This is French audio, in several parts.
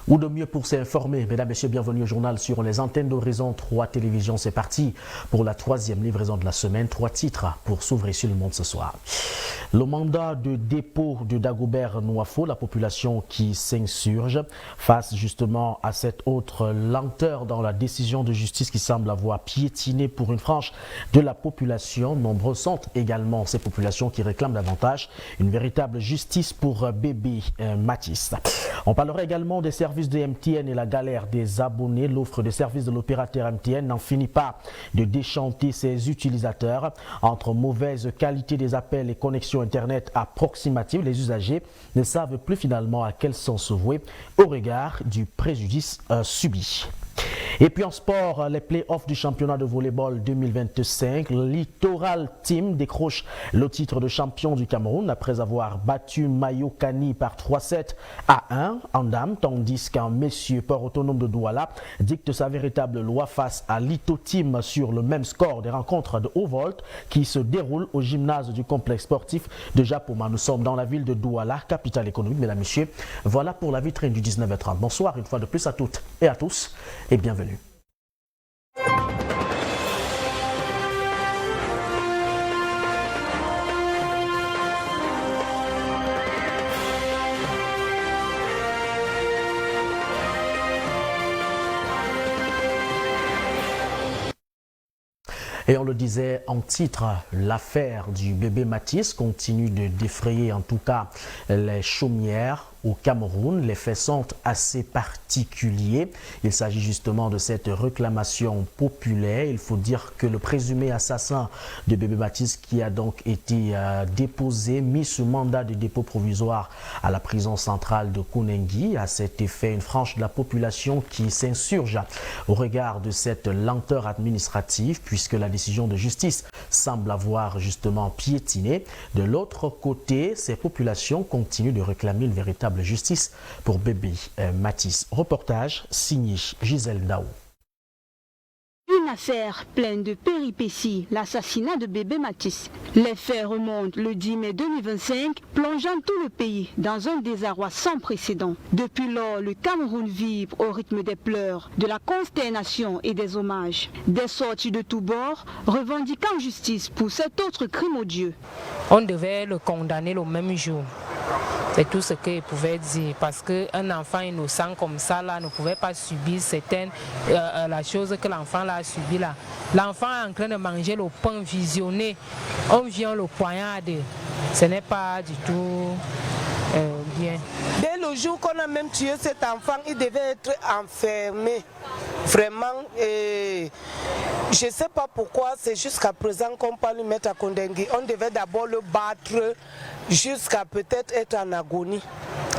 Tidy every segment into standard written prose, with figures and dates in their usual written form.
Ou de mieux pour s'informer. Mesdames, Messieurs, bienvenue au journal sur les antennes d'Horizon 3 Télévisions. C'est parti pour la troisième livraison de la semaine. 3 titres pour s'ouvrir sur le monde ce soir. Le mandat de dépôt de Dagobert Nwafo, la population qui s'insurge face justement à cette autre lenteur dans la décision de justice qui semble avoir piétiné pour une frange de la population. Nombreuses sont également ces populations qui réclament davantage une véritable justice pour bébé Matisse. On parlera également des services de MTN et la galère des abonnés. L'offre de services de l'opérateur MTN n'en finit pas de déchanter ses utilisateurs. Entre mauvaise qualité des appels et connexions Internet approximatives, les usagers ne savent plus finalement à quel sens se vouer au regard du préjudice subi. Et puis en sport, les play-offs du championnat de volleyball 2025, le Littoral Team décroche le titre de champion du Cameroun après avoir battu Mayokani par 3-7 à 1 en dames, tandis qu'un messieurs port autonome de Douala dicte sa véritable loi face à Lito Team sur le même score des rencontres de haut volt qui se déroulent au gymnase du complexe sportif de Japoma. Nous sommes dans la ville de Douala, capitale économique, mesdames et messieurs. Voilà pour la vitrine du 19h30. Bonsoir une fois de plus à toutes et à tous et bienvenue. Et on le disait en titre, l'affaire du bébé Matisse continue de défrayer en tout cas les chaumières au Cameroun. Les faits sont assez particuliers. Il s'agit justement de cette réclamation populaire. Il faut dire que le présumé assassin de bébé Matisse qui a donc été déposé, mis sous mandat de dépôt provisoire à la prison centrale de Kounengi. À cet effet, une frange de la population qui s'insurge au regard de cette lenteur administrative puisque la décision de justice semble avoir justement piétiné. De l'autre côté, ces populations continuent de réclamer une véritable justice pour bébé Matisse. Reportage signé Gisèle Daou. Une affaire pleine de péripéties, l'assassinat de bébé Matisse. Les faits remontent le 10 mai 2025, plongeant tout le pays dans un désarroi sans précédent. Depuis lors, le Cameroun vibre au rythme des pleurs, de la consternation et des hommages. Des sorties de tous bords, revendiquant justice pour cet autre crime odieux. On devait le condamner le même jour. C'est tout ce qu'il pouvait dire, parce qu'un enfant innocent comme ça là, ne pouvait pas subir certaines la chose que l'enfant là a subi là. L'enfant est en train de manger le pain visionné, on vient le poignarder. Ce n'est pas du tout bien. Dès le jour qu'on a même tué cet enfant, il devait être enfermé. Vraiment, je ne sais pas pourquoi c'est jusqu'à présent qu'on parle de mettre à Kounengi. On devait d'abord le battre jusqu'à peut-être être en agonie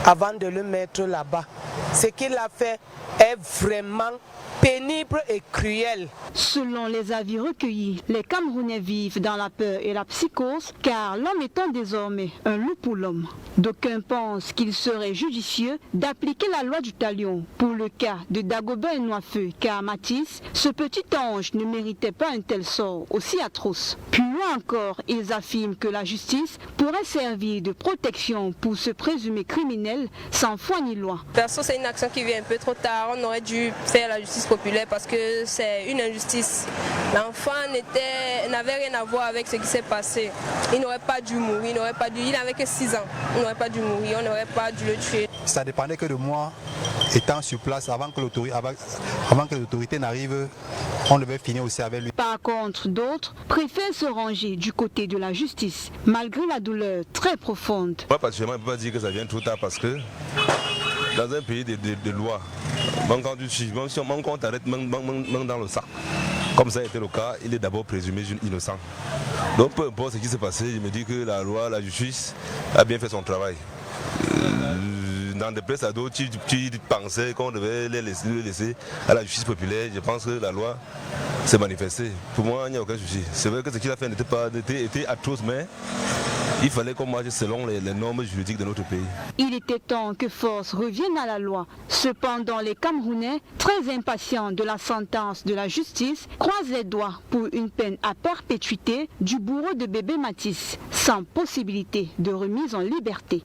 avant de le mettre là-bas. Ce qu'il a fait est vraiment pénible et cruel. Selon les avis recueillis, les Camerounais vivent dans la peur et la psychose car l'homme étant désormais un loup pour l'homme. D'aucuns pensent qu'il serait judicieux d'appliquer la loi du talion pour le cas de Dagobert Nwafo car Matisse, ce petit ange ne méritait pas un tel sort aussi atroce. Plus loin encore, ils affirment que la justice pourrait servir de protection pour ce présumé criminel sans foi ni loi. Perso, c'est une action qui vient un peu trop tard. On aurait dû faire la justice populaire parce que c'est une injustice. L'enfant n'avait rien à voir avec ce qui s'est passé. Il n'aurait pas dû mourir, il n'avait que 6 ans. Il n'aurait pas dû mourir, on n'aurait pas dû le tuer. Ça dépendait que de moi, étant sur place, avant que l'autorité n'arrive, on devait finir aussi avec lui. Par contre, d'autres préfèrent se ranger du côté de la justice, malgré la douleur très profonde. Moi, particulièrement, je ne peux pas dire que ça vient trop tard parce que dans un pays de loi, même quand on t'arrête même dans le sac, comme ça a été le cas, il est d'abord présumé innocent. Donc peu importe ce qui s'est passé, je me dis que la loi, la justice a bien fait son travail. Dans des places à d'autres, tu pensais qu'on devait le laisser à la justice populaire. Je pense que la loi s'est manifestée. Pour moi, il n'y a aucun souci. C'est vrai que ce qu'il a fait était atroce, mais il fallait qu'on marche selon les normes juridiques de notre pays. Il était temps que force revienne à la loi. Cependant, les Camerounais, très impatients de la sentence de la justice, croisent les doigts pour une peine à perpétuité du bourreau de bébé Matisse, sans possibilité de remise en liberté.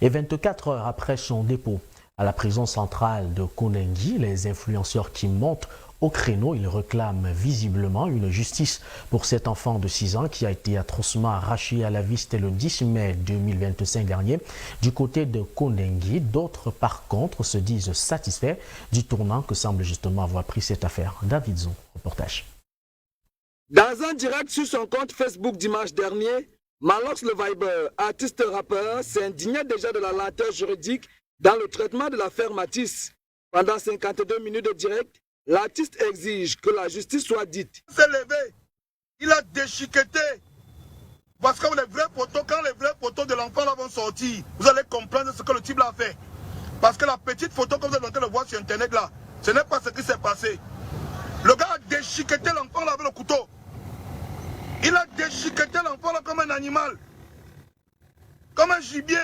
Et 24 heures après son dépôt, À la prison centrale de Kondengi, les influenceurs qui montent au créneau, ils réclament visiblement une justice pour cet enfant de 6 ans qui a été atrocement arraché à la vie. C'était le 10 mai 2025 dernier. Du côté de Kondengi, d'autres par contre se disent satisfaits du tournant que semble justement avoir pris cette affaire. David Zon, reportage. Dans un direct sur son compte Facebook dimanche dernier, Malox le Viber, artiste-rappeur, s'indignait déjà de la lenteur juridique dans le traitement de l'affaire Matisse. Pendant 52 minutes de direct, l'artiste exige que la justice soit dite. Il s'est levé, il a déchiqueté. Parce que les vraies photos, quand les vraies photos de l'enfant vont sortir, vous allez comprendre ce que le type l'a fait. Parce que la petite photo que vous êtes en train de voir sur Internet là, ce n'est pas ce qui s'est passé. Le gars a déchiqueté l'enfant là avec le couteau. Il a déchiqueté l'enfant là comme un animal. Comme un gibier.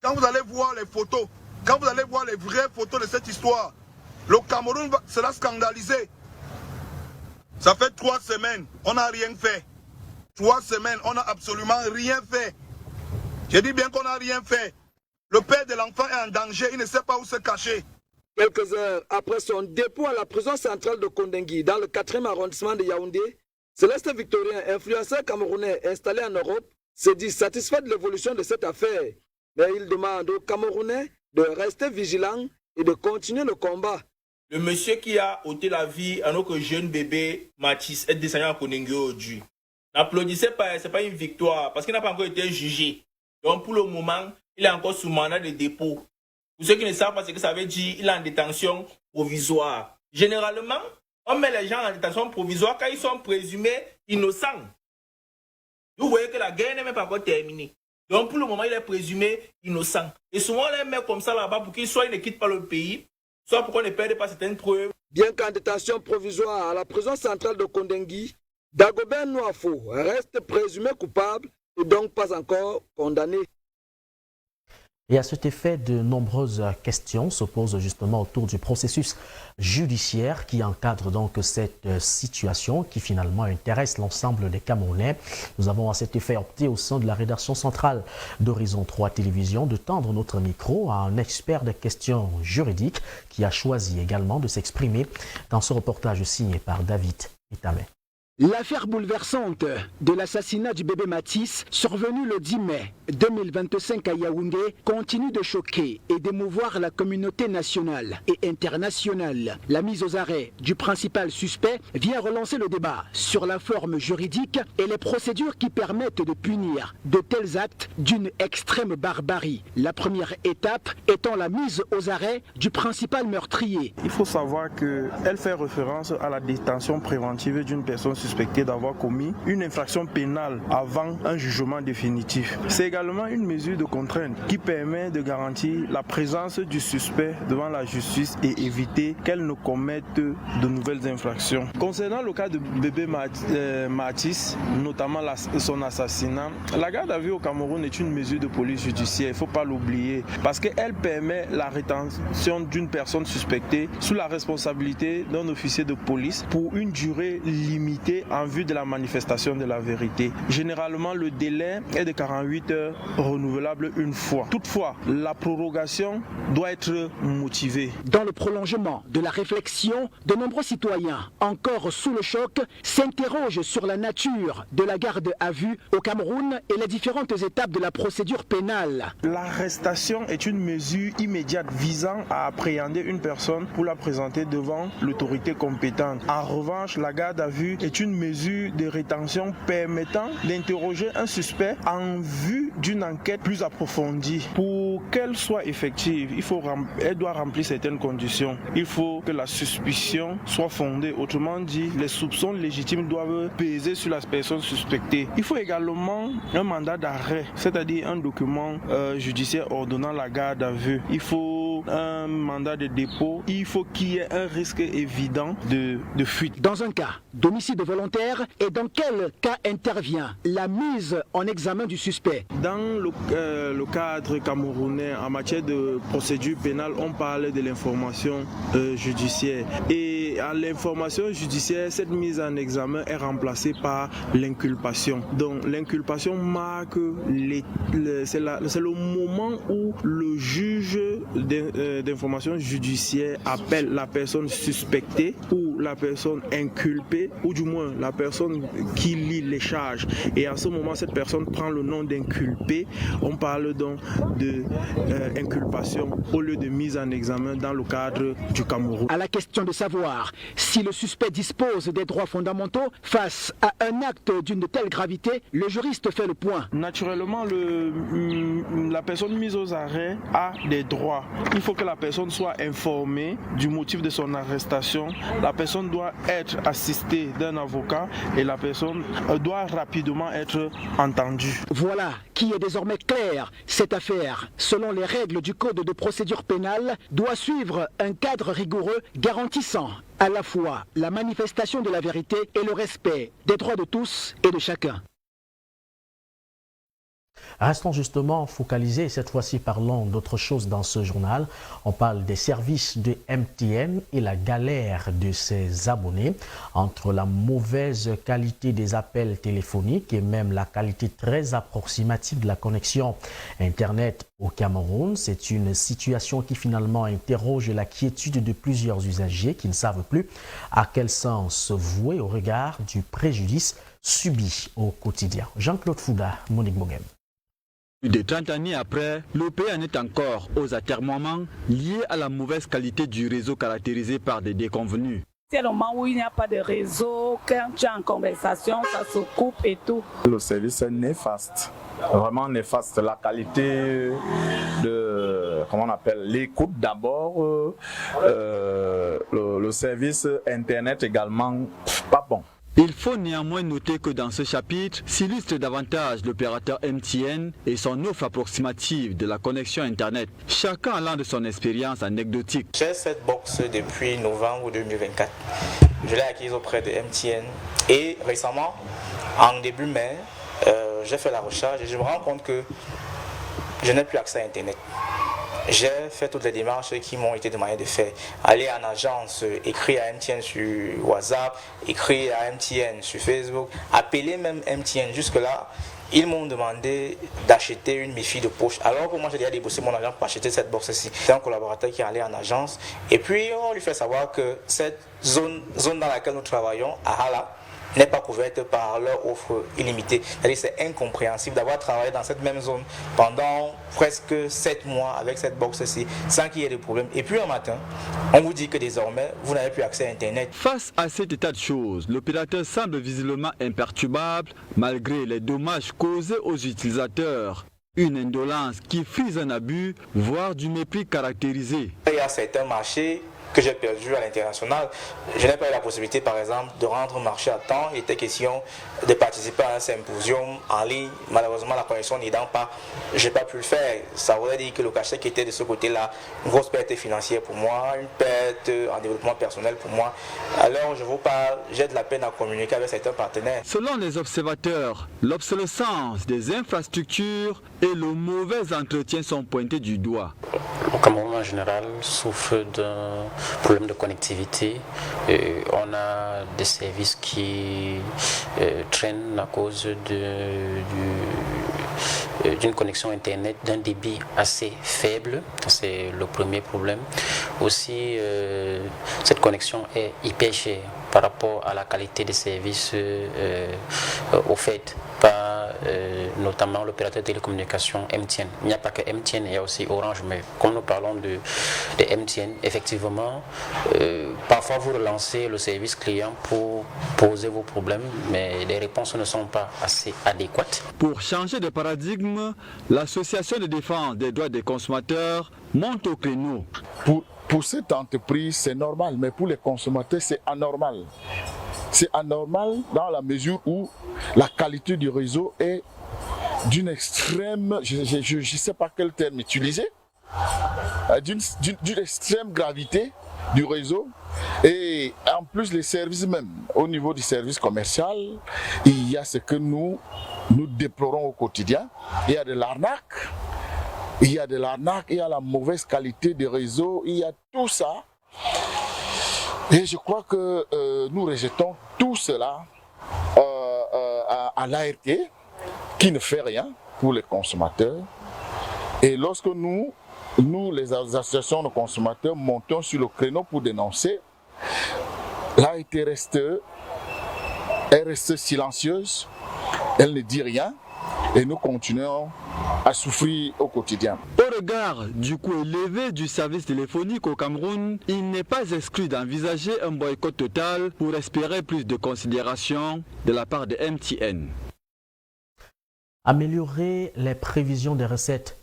Quand vous allez voir les photos, quand vous allez voir les vraies photos de cette histoire, le Cameroun sera scandalisé. Ça fait 3 semaines, on n'a rien fait. 3 semaines, on n'a absolument rien fait. Je dis bien qu'on n'a rien fait. Le père de l'enfant est en danger, il ne sait pas où se cacher. Quelques heures après son dépôt à la prison centrale de Kondengi, dans le 4e arrondissement de Yaoundé, Céleste Victorien, influenceur camerounais installé en Europe, se dit satisfait de l'évolution de cette affaire. Mais il demande aux Camerounais de rester vigilants et de continuer le combat. Le monsieur qui a ôté la vie à notre jeune bébé Matisse est descendu à Kondengi aujourd'hui. N'applaudissez pas, ce n'est pas une victoire parce qu'il n'a pas encore été jugé. Donc pour le moment, il est encore sous mandat de dépôt. Pour ceux qui ne savent pas ce que ça veut dire, il est en détention provisoire. Généralement, on met les gens en détention provisoire quand ils sont présumés innocents. Vous voyez que la guerre n'est même pas encore terminée. Donc pour le moment, il est présumé innocent. Et souvent, on les met comme ça là-bas pour qu'ils soit ne quittent pas le pays, soit pour qu'on ne perde pas certaines preuves. Bien qu'en détention provisoire à la prison centrale de Kondengi, Dagobert Nouafo reste présumé coupable et donc pas encore condamné. Et à cet effet, de nombreuses questions se posent justement autour du processus judiciaire qui encadre donc cette situation qui finalement intéresse l'ensemble des Camerounais. Nous avons à cet effet opté au sein de la rédaction centrale d'Horizon 3 Télévision de tendre notre micro à un expert des questions juridiques qui a choisi également de s'exprimer dans ce reportage signé par David Itamé. L'affaire bouleversante de l'assassinat du bébé Matisse, survenu le 10 mai 2025 à Yaoundé, continue de choquer et d'émouvoir la communauté nationale et internationale. La mise aux arrêts du principal suspect vient relancer le débat sur la forme juridique et les procédures qui permettent de punir de tels actes d'une extrême barbarie. La première étape étant la mise aux arrêts du principal meurtrier. Il faut savoir qu'elle fait référence à la détention préventive d'une personne suspecté d'avoir commis une infraction pénale avant un jugement définitif. C'est également une mesure de contrainte qui permet de garantir la présence du suspect devant la justice et éviter qu'elle ne commette de nouvelles infractions. Concernant le cas de bébé Matisse, notamment son assassinat, la garde à vue au Cameroun est une mesure de police judiciaire, il ne faut pas l'oublier, parce qu'elle permet la rétention d'une personne suspectée sous la responsabilité d'un officier de police pour une durée limitée en vue de la manifestation de la vérité. Généralement, le délai est de 48 heures, renouvelable une fois. Toutefois, la prorogation doit être motivée. Dans le prolongement de la réflexion, de nombreux citoyens, encore sous le choc, s'interrogent sur la nature de la garde à vue au Cameroun et les différentes étapes de la procédure pénale. L'arrestation est une mesure immédiate visant à appréhender une personne pour la présenter devant l'autorité compétente. En revanche, la garde à vue est une mesure de rétention permettant d'interroger un suspect en vue d'une enquête plus approfondie. Pour qu'elle soit effective, elle doit remplir certaines conditions. Il faut que la suspicion soit fondée. Autrement dit, les soupçons légitimes doivent peser sur la personne suspectée. Il faut également un mandat d'arrêt, c'est-à-dire un document judiciaire ordonnant la garde à vue. Il faut un mandat de dépôt. Il faut qu'il y ait un risque évident de fuite. Dans un cas d'homicide volontaire, et dans quel cas intervient la mise en examen du suspect? Dans le cadre camerounais, en matière de procédure pénale, on parle de l'information judiciaire. Et Et à l'information judiciaire, cette mise en examen est remplacée par l'inculpation. Donc l'inculpation marque c'est le moment où le juge d'information judiciaire appelle la personne suspectée ou la personne inculpée, ou du moins la personne qui lit les charges. Et à ce moment, cette personne prend le nom d'inculpé. On parle donc d'inculpation au lieu de mise en examen dans le cadre du Cameroun. À la question de savoir si le suspect dispose des droits fondamentaux face à un acte d'une telle gravité, le juriste fait le point. Naturellement, la personne mise aux arrêts a des droits. Il faut que la personne soit informée du motif de son arrestation. La personne doit être assistée d'un avocat et la personne doit rapidement être entendue. Voilà qui est désormais clair. Cette affaire, selon les règles du Code de procédure pénale, doit suivre un cadre rigoureux garantissant à la fois la manifestation de la vérité et le respect des droits de tous et de chacun. Restons justement focalisés, cette fois-ci parlons d'autre chose dans ce journal. On parle des services de MTN et la galère de ses abonnés. Entre la mauvaise qualité des appels téléphoniques et même la qualité très approximative de la connexion Internet au Cameroun, c'est une situation qui finalement interroge la quiétude de plusieurs usagers qui ne savent plus à quel sens se vouer au regard du préjudice subi au quotidien. Jean-Claude Fouda, Monique Mogem. Plus de 30 années après, le pays en est encore aux atermoiements liés à la mauvaise qualité du réseau caractérisé par des déconvenus. C'est le moment où il n'y a pas de réseau, quand tu es en conversation, ça se coupe et tout. Le service est néfaste, vraiment néfaste. La qualité de, comment on appelle, l'écoute d'abord, le service Internet également, pas bon. Il faut néanmoins noter que dans ce chapitre s'illustre davantage l'opérateur MTN et son offre approximative de la connexion Internet, chacun allant de son expérience anecdotique. J'ai cette box depuis novembre 2024. Je l'ai acquise auprès de MTN et récemment, en début mai, j'ai fait la recherche et je me rends compte que je n'ai plus accès à Internet. J'ai fait toutes les démarches qui m'ont été demandées de faire. Aller en agence, écrire à MTN sur WhatsApp, écrire à MTN sur Facebook, appeler même MTN. Jusque-là, ils m'ont demandé d'acheter une MiFi de poche. Alors que moi, j'ai déjà déboursé mon argent pour acheter cette box-ci. C'est un collaborateur qui est allé en agence. Et puis, on lui fait savoir que cette zone dans laquelle nous travaillons, à Hala, n'est pas couverte par leur offre illimitée. C'est-à-dire c'est incompréhensible d'avoir travaillé dans cette même zone pendant presque 7 mois avec cette box-ci sans qu'il y ait de problème. Et puis un matin, on vous dit que désormais, vous n'avez plus accès à Internet. Face à cet état de choses, l'opérateur semble visiblement imperturbable malgré les dommages causés aux utilisateurs. Une indolence qui frise un abus, voire du mépris caractérisé. Il y a certains marchés que j'ai perdu à l'international. Je n'ai pas eu la possibilité, par exemple, de rendre marché à temps. Il était question de participer à un symposium en ligne. Malheureusement, la connexion n'aidant pas, je n'ai pas pu le faire. Ça voudrait dire que le cachet qui était de ce côté-là, une grosse perte financière pour moi, une perte en développement personnel pour moi. Alors, je vous parle, j'ai de la peine à communiquer avec certains partenaires. Selon les observateurs, l'obsolescence des infrastructures et le mauvais entretien sont pointés du doigt. Le Cameroun en général souffre d'un problème de connectivité. On a des services qui traînent à cause d'une connexion Internet d'un débit assez faible. C'est le premier problème. Aussi, cette connexion est hyper chère par rapport à la qualité des services offerts par notamment l'opérateur de télécommunications MTN. Il n'y a pas que MTN, il y a aussi Orange, mais comme nous parlons de MTN, effectivement, parfois vous relancez le service client pour poser vos problèmes, mais les réponses ne sont pas assez adéquates. Pour changer de paradigme, l'association de défense des droits des consommateurs monte au créneau. Pour cette entreprise, c'est normal, mais pour les consommateurs, c'est anormal. C'est anormal dans la mesure où la qualité du réseau est d'une extrême, je ne sais pas quel terme utiliser, d'une extrême gravité du réseau. Et en plus, les services même, au niveau du service commercial, il y a ce que nous déplorons au quotidien. Il y a de l'arnaque. Il y a la mauvaise qualité du réseau, il y a tout ça Et je crois que nous rejetons tout cela à l'ART qui ne fait rien pour les consommateurs. Et lorsque nous, les associations de consommateurs, montons sur le créneau pour dénoncer, l'ART reste silencieuse, elle ne dit rien et nous continuons à souffrir au quotidien. Au regard du coût élevé du service téléphonique au Cameroun, il n'est pas exclu d'envisager un boycott total pour espérer plus de considération de la part de MTN. Améliorer les prévisions des recettes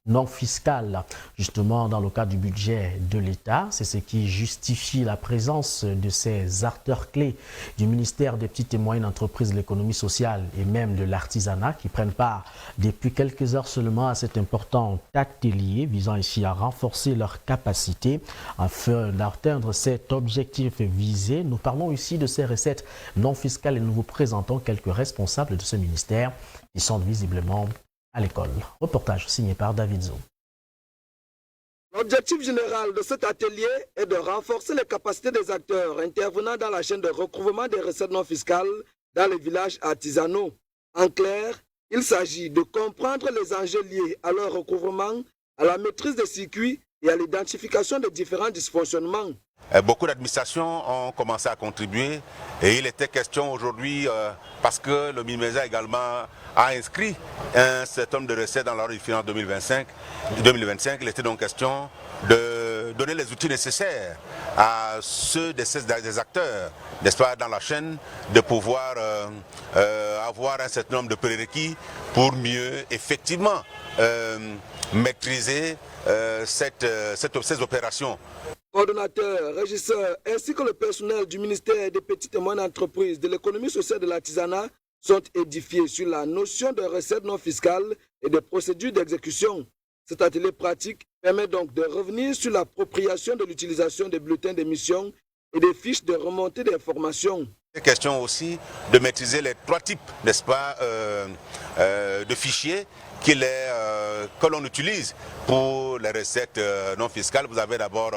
non fiscales, justement dans le cadre du budget de l'État. C'est ce qui justifie la présence de ces acteurs clés du ministère des petites et moyennes entreprises, de l'économie sociale et même de l'artisanat qui prennent part depuis quelques heures seulement à cet important atelier visant ici à renforcer leurs capacités afin d'atteindre cet objectif visé. Nous parlons ici de ces recettes non fiscales et nous vous présentons quelques responsables de ce ministère qui sont visiblement à l'école. Reportage signé par David Zo. L'objectif général de cet atelier est de renforcer les capacités des acteurs intervenant dans la chaîne de recouvrement des recettes non fiscales dans les villages artisanaux. En clair, il s'agit de comprendre les enjeux liés à leur recouvrement, à la maîtrise des circuits et à l'identification des différents dysfonctionnements. Beaucoup d'administrations ont commencé à contribuer et il était question aujourd'hui, parce que le MINMESA également a inscrit un certain nombre de recettes dans la loi de finances 2025, il était donc question de donner les outils nécessaires à ceux des acteurs, n'est-ce pas, dans la chaîne, de pouvoir avoir un certain nombre de prérequis pour mieux effectivement maîtriser ces opérations. Coordonnateurs, régisseurs ainsi que le personnel du ministère des petites et moyennes entreprises, de l'économie sociale et de l'artisanat sont édifiés sur la notion de recettes non fiscales et des procédures d'exécution. Cet atelier pratique permet donc de revenir sur l'appropriation de l'utilisation des bulletins d'émission et des fiches de remontée d'informations. Il est question aussi de maîtriser les trois types, n'est-ce pas, de fichiers que l'on utilise pour les recettes non fiscales. Vous avez d'abord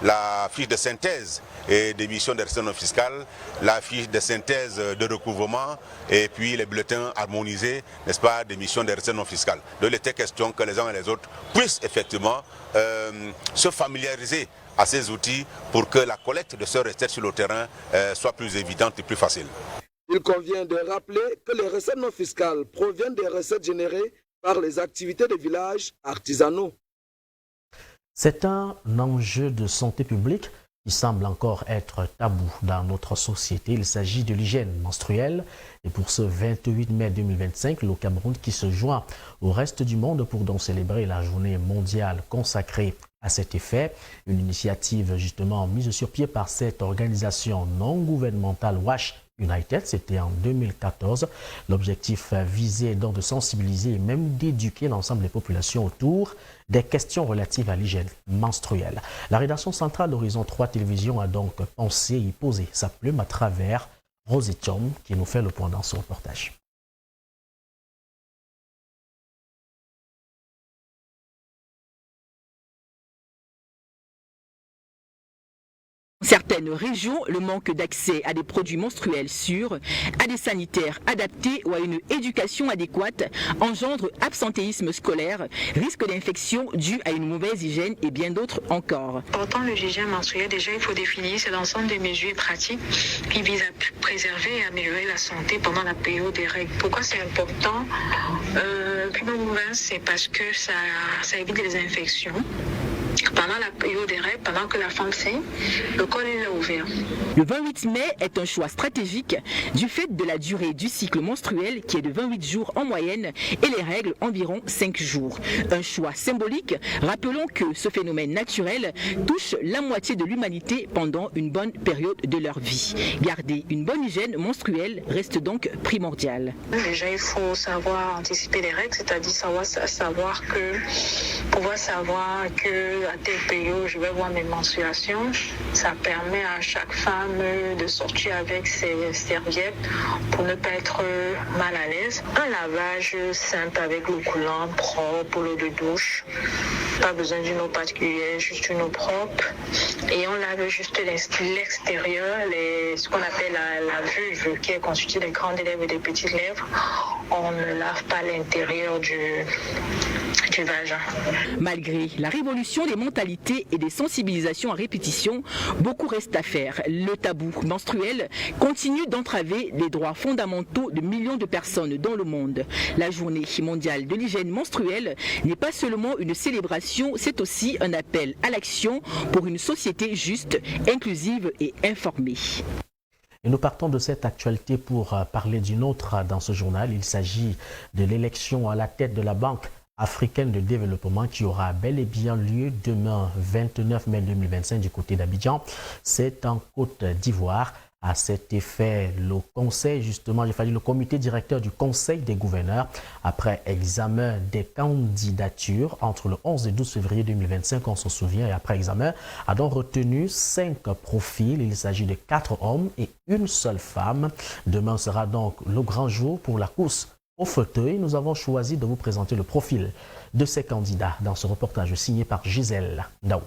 la fiche de synthèse et d'émission des recettes non fiscales, la fiche de synthèse de recouvrement et puis les bulletins harmonisés, n'est-ce pas, d'émission des recettes non fiscales. Donc il était question que les uns et les autres puissent effectivement se familiariser à ces outils pour que la collecte de ces recettes sur le terrain soit plus évidente et plus facile. Il convient de rappeler que les recettes non fiscales proviennent des recettes générées par les activités des villages artisanaux. C'est un enjeu de santé publique qui semble encore être tabou dans notre société. Il s'agit de l'hygiène menstruelle. Et pour ce 28 mai 2025, le Cameroun qui se joint au reste du monde pour donc célébrer la journée mondiale consacrée à cet effet. Une initiative justement mise sur pied par cette organisation non gouvernementale WASH United, c'était en 2014. L'objectif visait donc de sensibiliser et même d'éduquer l'ensemble des populations autour des questions relatives à l'hygiène menstruelle. La rédaction centrale d'Horizon 3 Télévision a donc pensé y poser sa plume à travers Rosie Chom qui nous fait le point dans son reportage. Certaines régions, le manque d'accès à des produits menstruels sûrs, à des sanitaires adaptés ou à une éducation adéquate engendre absentéisme scolaire, risque d'infection dû à une mauvaise hygiène et bien d'autres encore. Portant l'hygiène menstruelle, déjà il faut définir c'est l'ensemble des mesures et pratiques qui visent à préserver et améliorer la santé pendant la période des règles. Pourquoi c'est important? C'est parce que ça évite les infections. Pendant la période des règles, pendant que la femme saigne, le col est ouvert. Le 28 mai est un choix stratégique du fait de la durée du cycle menstruel qui est de 28 jours en moyenne et les règles environ 5 jours. Un choix symbolique, rappelons que ce phénomène naturel touche la moitié de l'humanité pendant une bonne période de leur vie. Garder une bonne hygiène menstruelle reste donc primordial. Déjà, il faut savoir anticiper les règles, c'est-à-dire pouvoir savoir que à telle période je vais voir mes menstruations, ça permet à chaque femme de sortir avec ses serviettes pour ne pas être mal à l'aise. Un lavage simple avec l'eau coulante, propre, l'eau de douche. Pas besoin d'une eau particulière, juste une eau propre. Et on lave juste l'extérieur, ce qu'on appelle la vulve, qui est constituée des grandes lèvres et des petites lèvres. On ne lave pas l'intérieur du vagin. Malgré la révolution des mentalités et des sensibilisations à répétition, beaucoup reste à faire. Le tabou menstruel continue d'entraver les droits fondamentaux de millions de personnes dans le monde. La journée mondiale de l'hygiène menstruelle n'est pas seulement une célébration, c'est aussi un appel à l'action pour une société juste, inclusive et informée. Et nous partons de cette actualité pour parler d'une autre dans ce journal. Il s'agit de l'élection à la tête de la Banque africaine de développement qui aura bel et bien lieu demain 29 mai 2025 du côté d'Abidjan. C'est en Côte d'Ivoire. À cet effet, le conseil, justement, le comité directeur du conseil des gouverneurs, après examen des candidatures entre le 11 et 12 février 2025, on s'en souvient, et après examen, a donc retenu 5 profils. Il s'agit de 4 hommes et une seule femme. Demain sera donc le grand jour pour la course au fauteuil. Nous avons choisi de vous présenter le profil de ces candidats dans ce reportage signé par Gisèle Ndao.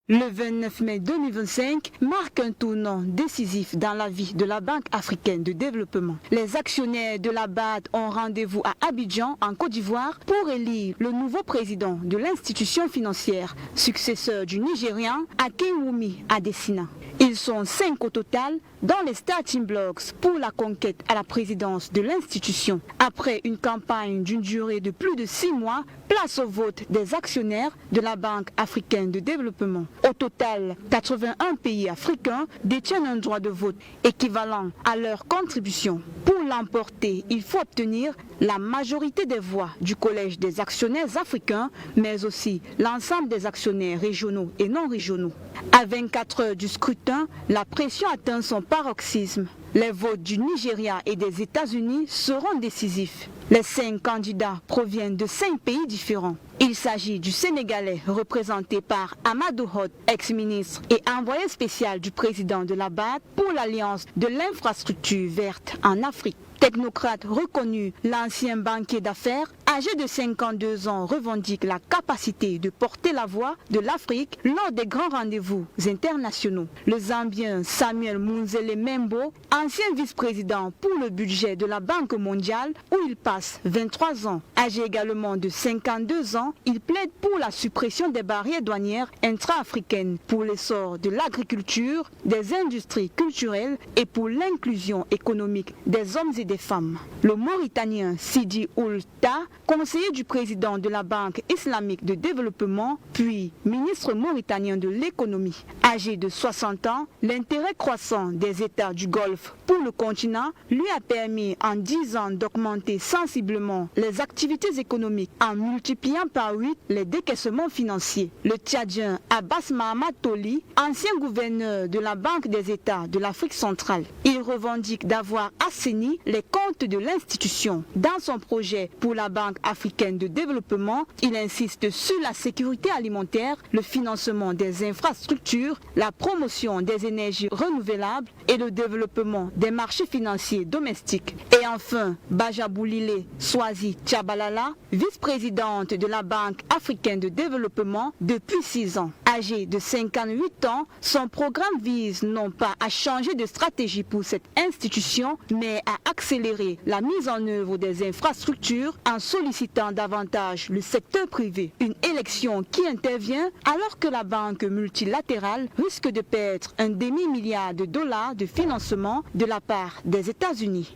Le 29 mai 2025 marque un tournant décisif dans la vie de la Banque africaine de développement. Les actionnaires de la BAD ont rendez-vous à Abidjan, en Côte d'Ivoire, pour élire le nouveau président de l'institution financière, successeur du Nigérian Akinwumi Adesina. Ils sont 5 au total dans les starting blocks pour la conquête à la présidence de l'institution. Après une campagne d'une durée de plus de 6 mois, place au vote des actionnaires de la Banque africaine de développement. Au total, 81 pays africains détiennent un droit de vote équivalent à leur contribution. Pour l'emporter, il faut obtenir la majorité des voix du collège des actionnaires africains, mais aussi l'ensemble des actionnaires régionaux et non régionaux. À 24 heures du scrutin, la pression atteint son paroxysme. Les votes du Nigeria et des États-Unis seront décisifs. Les 5 candidats proviennent de 5 pays différents. Il s'agit du Sénégalais représenté par Amadou Hott, ex-ministre et envoyé spécial du président de la BAD pour l'Alliance de l'infrastructure verte en Afrique. Technocrate reconnu, l'ancien banquier d'affaires, âgé de 52 ans, revendique la capacité de porter la voix de l'Afrique lors des grands rendez-vous internationaux. Le Zambien Samuel Munzele Membo, ancien vice-président pour le budget de la Banque mondiale, où il passe 23 ans. Âgé également de 52 ans, il plaide pour la suppression des barrières douanières intra-africaines, pour l'essor de l'agriculture, des industries culturelles et pour l'inclusion économique des hommes et des femmes. Le Mauritanien Sidi Ould Tah, conseiller du président de la Banque islamique de développement, puis ministre mauritanien de l'économie. Âgé de 60 ans, l'intérêt croissant des États du Golfe pour le continent lui a permis en 10 ans d'augmenter sensiblement les activités économiques en multipliant par 8 les décaissements financiers. Le Tchadien Abbas Mahamad Toli, ancien gouverneur de la Banque des États de l'Afrique centrale, il revendique d'avoir assaini les comptes de l'institution. Dans son projet pour la Banque africaine de développement, il insiste sur la sécurité alimentaire, le financement des infrastructures, la promotion des énergies renouvelables et le développement des marchés financiers domestiques. Et enfin, Bajaboulile Swazi Tchabalala, vice-présidente de la Banque africaine de développement depuis 6 ans. Âgée de 58 ans, son programme vise non pas à changer de stratégie pour cette institution, mais à accélérer la mise en œuvre des infrastructures en sollicitant davantage le secteur privé. Une élection qui intervient alors que la banque multilatérale risque de perdre un demi-milliard de dollars de financement de la part des États-Unis.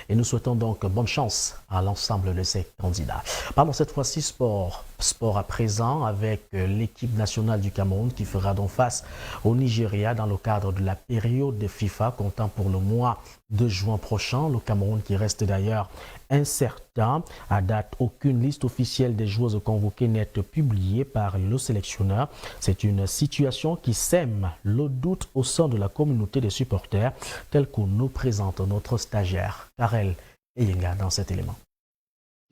Et nous souhaitons donc bonne chance à l'ensemble de ces candidats. Parlons cette fois-ci sport. Sport à présent avec l'équipe nationale du Cameroun qui fera donc face au Nigeria dans le cadre de la période de FIFA comptant pour le mois de juin prochain. Le Cameroun qui reste d'ailleurs incertain. À date, aucune liste officielle des joueuses convoquées n'est publiée par le sélectionneur. C'est une situation qui sème le doute au sein de la communauté des supporters, tel que nous présente notre stagiaire Karel Eyenga dans cet élément.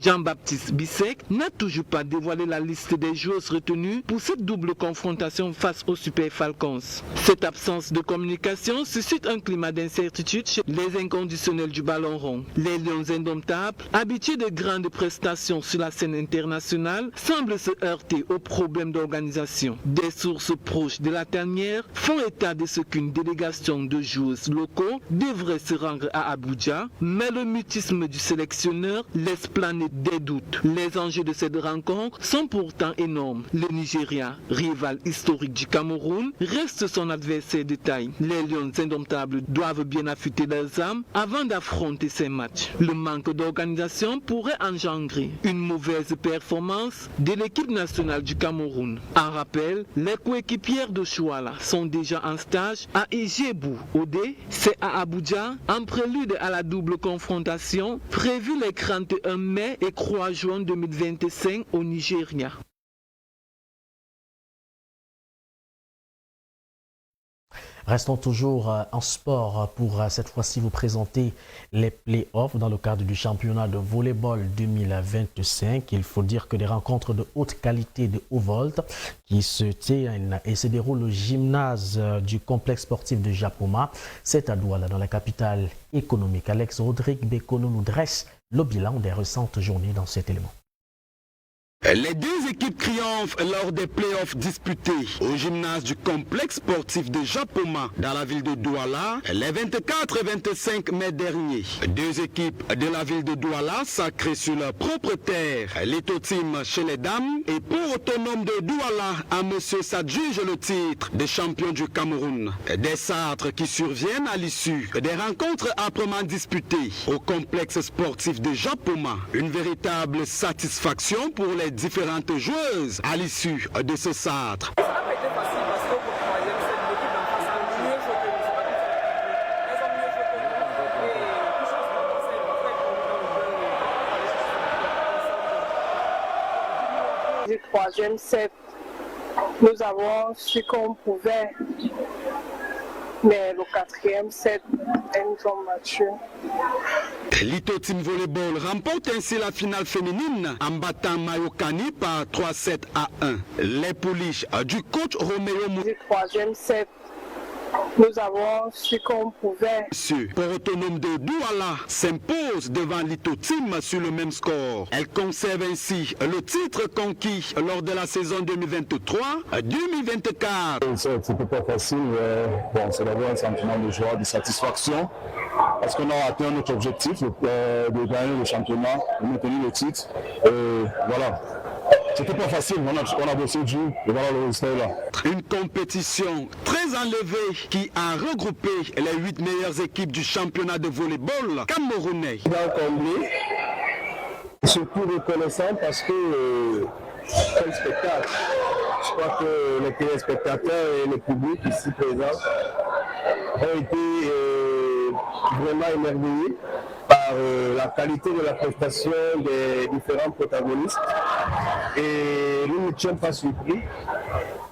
Jean-Baptiste Bissek n'a toujours pas dévoilé la liste des joueurs retenus pour cette double confrontation face aux Super Falcons. Cette absence de communication suscite un climat d'incertitude chez les inconditionnels du ballon rond. Les Lions indomptables, habitués de grandes prestations sur la scène internationale, semblent se heurter aux problèmes d'organisation. Des sources proches de la tanière font état de ce qu'une délégation de joueurs locaux devrait se rendre à Abuja, mais le mutisme du sélectionneur laisse planer des doutes. Les enjeux de cette rencontre sont pourtant énormes. Le Nigeria, rival historique du Cameroun, reste son adversaire de taille. Les Lions indomptables doivent bien affûter leurs armes avant d'affronter ces matchs. Le manque d'organisation pourrait engendrer une mauvaise performance de l'équipe nationale du Cameroun. En rappel, les coéquipières de Chouala sont déjà en stage à Ijebu. Odé, c'est à Abuja, en prélude à la double confrontation prévue les 31 mai et 3 juin 2025 au Nigeria. Restons toujours en sport pour cette fois-ci vous présenter les play-offs dans le cadre du championnat de volleyball 2025. Il faut dire que des rencontres de haute qualité de haut volt qui se tiennent et se déroulent au gymnase du complexe sportif de Japoma. C'est à Douala, dans la capitale économique. Alex Rodrigue Bekono nous dresse le bilan des récentes journées dans cet élément. Les deux équipes triomphent lors des playoffs disputés au gymnase du complexe sportif de Japoma dans la ville de Douala les 24 et 25 mai dernier. Deux équipes de la ville de Douala sacrées sur leur propre terre. L'Ito Team chez les dames et Port Autonome de Douala à monsieur s'adjuge le titre de champion du Cameroun. Des sacres qui surviennent à l'issue des rencontres âprement disputées au complexe sportif de Japoma. Une véritable satisfaction pour les différentes joueuses à l'issue de ce sacre. Du troisième set, nous avons su qu'on pouvait, mais le quatrième set, elles nous ont battus. L'Ito Team Volleyball remporte ainsi la finale féminine en battant Mayokani par 3-7 à 1. Les pouliches du coach Roméo Mou. Du troisième set, nous avons su qu'on pouvait. Port Autonome de Douala s'impose devant l'Ito Team sur le même score. Elle conserve ainsi le titre conquis lors de la saison 2023-2024. C'était pas facile, mais bon, c'est d'abord un sentiment de joie, de satisfaction, parce qu'on a atteint notre objectif de gagner le championnat, de maintenir le titre. Voilà. C'était pas facile, on a bossé dur, et voilà le résultat là. Une compétition très enlevée qui a regroupé les 8 meilleures équipes du championnat de volleyball camerounais. Bien comblé, surtout reconnaissant parce que quel spectacle. Je crois que les téléspectateurs et le public ici présents ont été vraiment émerveillés par la qualité de la prestation des différents protagonistes. Et nous ne sommes pas surpris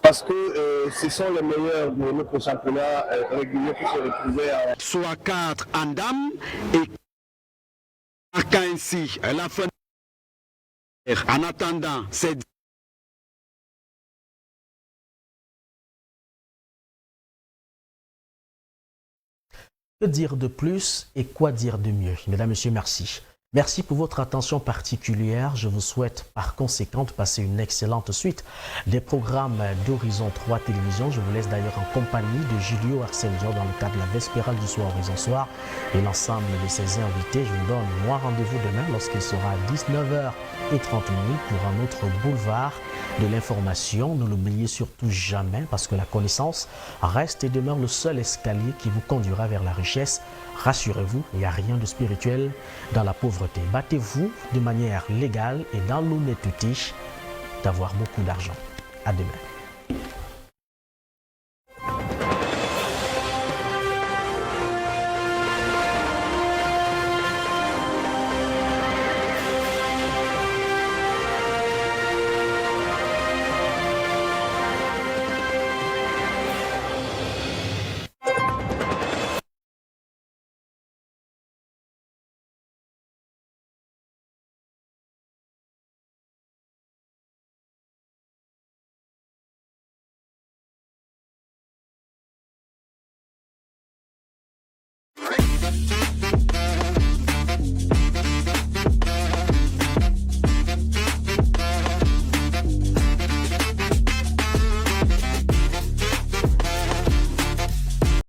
parce que ce sont les meilleurs de notre championnat régulier qui se retrouvaient à... Soit 4 en dames et marquant ainsi la fin. En attendant, c'est que dire de plus et quoi dire de mieux? Mesdames, Messieurs, merci. Merci pour votre attention particulière. Je vous souhaite par conséquent de passer une excellente suite des programmes d'Horizon 3 Télévision. Je vous laisse d'ailleurs en compagnie de Julio Arsenio dans le cadre de la Vespérale du soir Horizon Soir et l'ensemble de ses invités. Je vous donne moi rendez-vous demain lorsqu'il sera à 19h30 pour un autre boulevard de l'information. Ne l'oubliez surtout jamais parce que la connaissance reste et demeure le seul escalier qui vous conduira vers la richesse. Rassurez-vous, il n'y a rien de spirituel dans la pauvreté. Battez-vous de manière légale et dans l'honnêteté d'avoir beaucoup d'argent. À demain.